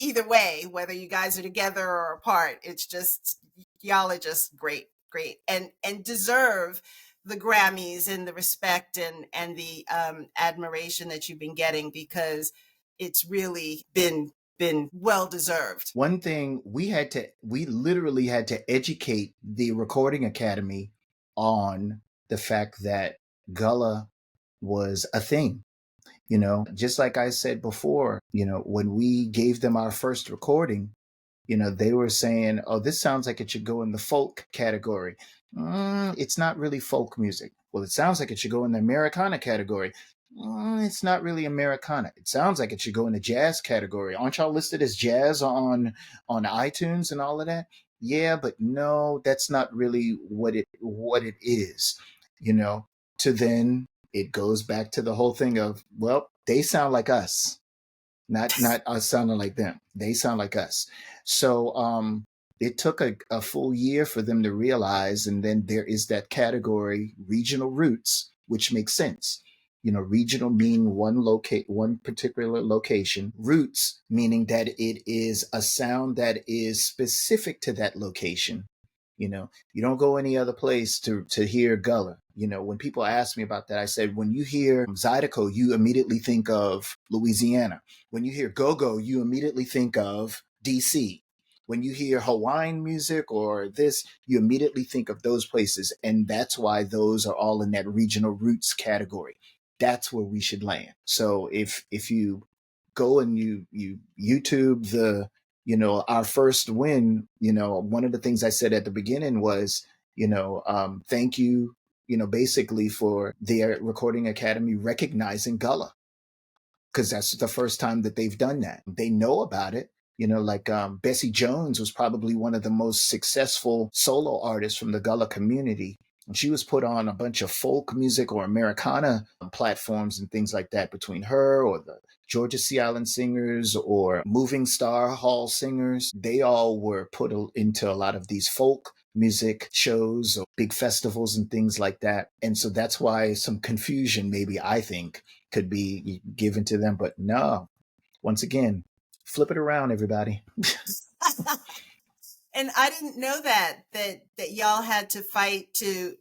either way, whether you guys are together or apart. It's just, y'all are just great, and deserve the Grammys and the respect and the admiration that you've been getting, because it's really been well deserved. One thing we literally had to educate the Recording Academy on the fact that Gullah was a thing. Just like I said before, when we gave them our first recording, they were saying, oh, this sounds like it should go in the folk category. It's not really folk music. Well, it sounds like it should go in the Americana category. It's not really Americana. It sounds like it should go in the jazz category. Aren't y'all listed as jazz on iTunes and all of that? Yeah, but no, that's not really what it is. To then it goes back to the whole thing of, well, they sound like us, not us sounding like them. They sound like us. So it took a full year for them to realize, and then there is that category, regional roots, which makes sense. Regional meaning one particular location. Roots meaning that it is a sound that is specific to that location. You don't go any other place to hear Gullah. When people ask me about that, I said, when you hear Zydeco, you immediately think of Louisiana. When you hear go-go, you immediately think of DC. When you hear Hawaiian music or this, you immediately think of those places. And that's why those are all in that regional roots category. That's where we should land. So if you go and you YouTube our first win, one of the things I said at the beginning was, thank you, basically for the Recording Academy recognizing Gullah, because that's the first time that they've done that. They know about it. Like Bessie Jones was probably one of the most successful solo artists from the Gullah community. And she was put on a bunch of folk music or Americana platforms and things like that, between her or the Georgia Sea Island Singers or Moving Star Hall Singers. They all were put into a lot of these folk music shows or big festivals and things like that. And so that's why some confusion, maybe, I think, could be given to them. But no, once again, flip it around, everybody. And I didn't know that y'all had to fight to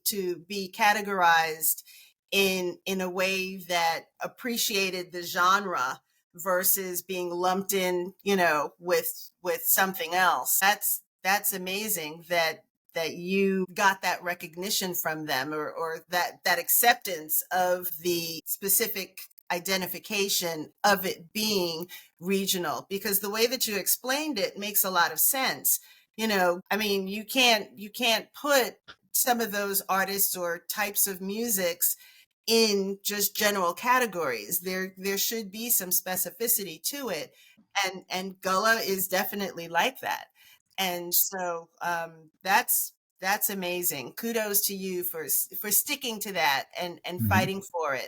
be categorized in a way that appreciated the genre versus being lumped in, with something else. That's amazing that you got that recognition from them, or that acceptance of the specific identification of it being regional, because the way that you explained it makes a lot of sense. I mean, you can't put some of those artists or types of musics in just general categories. There should be some specificity to it, and Gullah is definitely like that. And so that's amazing. Kudos to you for sticking to that and fighting for it.